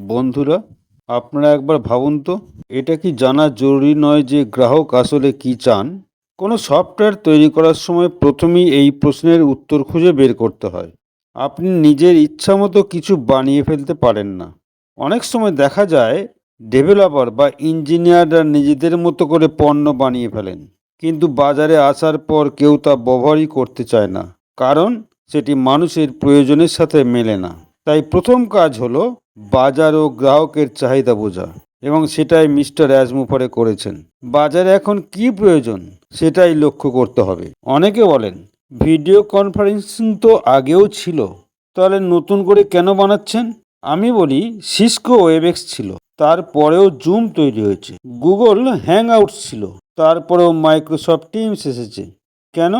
বন্ধুরা, আপনারা একবার ভাবুন তো, এটা কি জানা জরুরি নয় যে গ্রাহক আসলে কি চান? কোনো সফটওয়্যার তৈরি করার সময় প্রথমেই এই প্রশ্নের উত্তর খুঁজে বের করতে হয়। আপনি নিজের ইচ্ছামতো কিছু বানিয়ে ফেলতে পারেন না। অনেক সময় দেখা যায় ডেভেলপার বা ইঞ্জিনিয়াররা নিজেদের মতো করে পণ্য বানিয়ে ফেলেন, কিন্তু বাজারে আসার পর কেউ তা ব্যবহারই করতে চায় না, কারণ সেটি মানুষের প্রয়োজনের সাথে মেলে না। তাই প্রথম কাজ হলো বাজার ও গ্রাহকের চাহিদা বোঝা, এবং সেটাই মিস্টার অ্যাজমুফারে করেছেন। বাজারে এখন কি প্রয়োজন সেটাই লক্ষ্য করতে হবে। অনেকে বলেন ভিডিও কনফারেন্সিং তো আগেও ছিল, তাহলে নতুন করে কেন বানাচ্ছেন? আমি বলি সিসকো ওয়েবএক্স ছিল, তারপরেও জুম তৈরি হয়েছে। গুগল হ্যাং আউটস ছিল, তারপরেও মাইক্রোসফট টিমস এসেছে। কেন?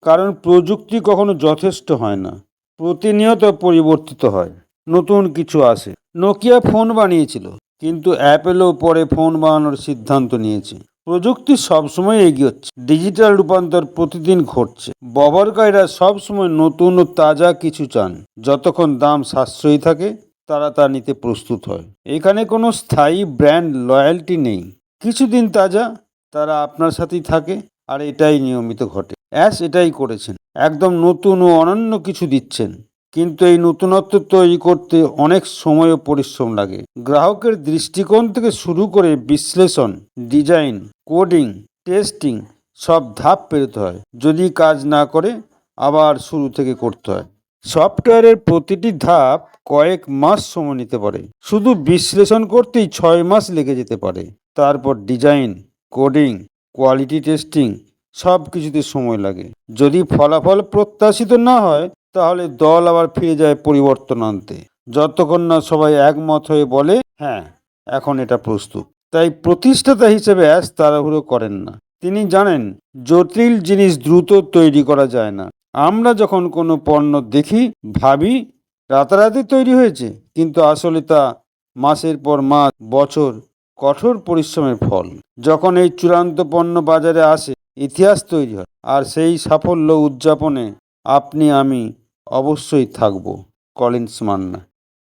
কারণ প্রযুক্তি কখনো যথেষ্ট হয় না, প্রতিনিয়ত পরিবর্তিত হয়, নতুন কিছু আসে। নোকিয়া ফোন বানিয়েছিল, কিন্তু অ্যাপেলও পরে ফোন বানানোর সিদ্ধান্ত নিয়েছে। প্রযুক্তি সবসময় এগিয়ে হচ্ছে, ডিজিটাল রূপান্তর প্রতিদিন ঘটছে। ব্যবহারকারীরা সবসময় নতুন ও তাজা কিছু চান। যতক্ষণ দাম সাশ্রয়ী থাকে, তারা তা নিতে প্রস্তুত হয়। এখানে কোনো স্থায়ী ব্র্যান্ড লয়্যালটি নেই। কিছুদিন তাজা, তারা আপনার সাথেই থাকে, আর এটাই নিয়মিত ঘটে। অ্যাশ এটাই করেছেন, একদম নতুন ও অনন্য কিছু দিচ্ছেন, কিন্তু এই নতুনত্ব তৈরি করতে অনেক সময় ও পরিশ্রম লাগে। গ্রাহকের দৃষ্টিকোণ থেকে শুরু করে বিশ্লেষণ, ডিজাইন, কোডিং, টেস্টিং, সব ধাপ পেরোতে হয়। যদি কাজ না করে, আবার শুরু থেকে করতে হয়। সফটওয়্যারের প্রতিটি ধাপ কয়েক মাস সময় নিতে পারে। শুধু বিশ্লেষণ করতেই 6 মাস লেগে যেতে পারে। তারপর ডিজাইন, কোডিং, কোয়ালিটি টেস্টিং, সব কিছুতে সময় লাগে। যদি ফলাফল প্রত্যাশিত না হয়, তাহলে দল আবার ফিরে যায় পরিবর্তন আনতে, যতক্ষণ না সবাই একমত হয়ে বলে হ্যাঁ, এখন এটা প্রস্তুত। তাই প্রতিষ্ঠাতা হিসেবে অ্যাশ তাড়াহুড়ো করেন না। তিনি জানেন জটিল জিনিস দ্রুত তৈরি করা যায় না। আমরা যখন কোনো পণ্য দেখি, ভাবি রাতারাতি তৈরি হয়েছে, কিন্তু আসলে তা মাসের পর মাস, বছর কঠোর পরিশ্রমের ফল। যখন এই চূড়ান্ত পণ্য বাজারে আসে, ইতিহাস তৈরি হয়, আর সেই সাফল্য উদযাপনে আপনি আমি অবশ্যই থাকব। কলিন্স মান্না।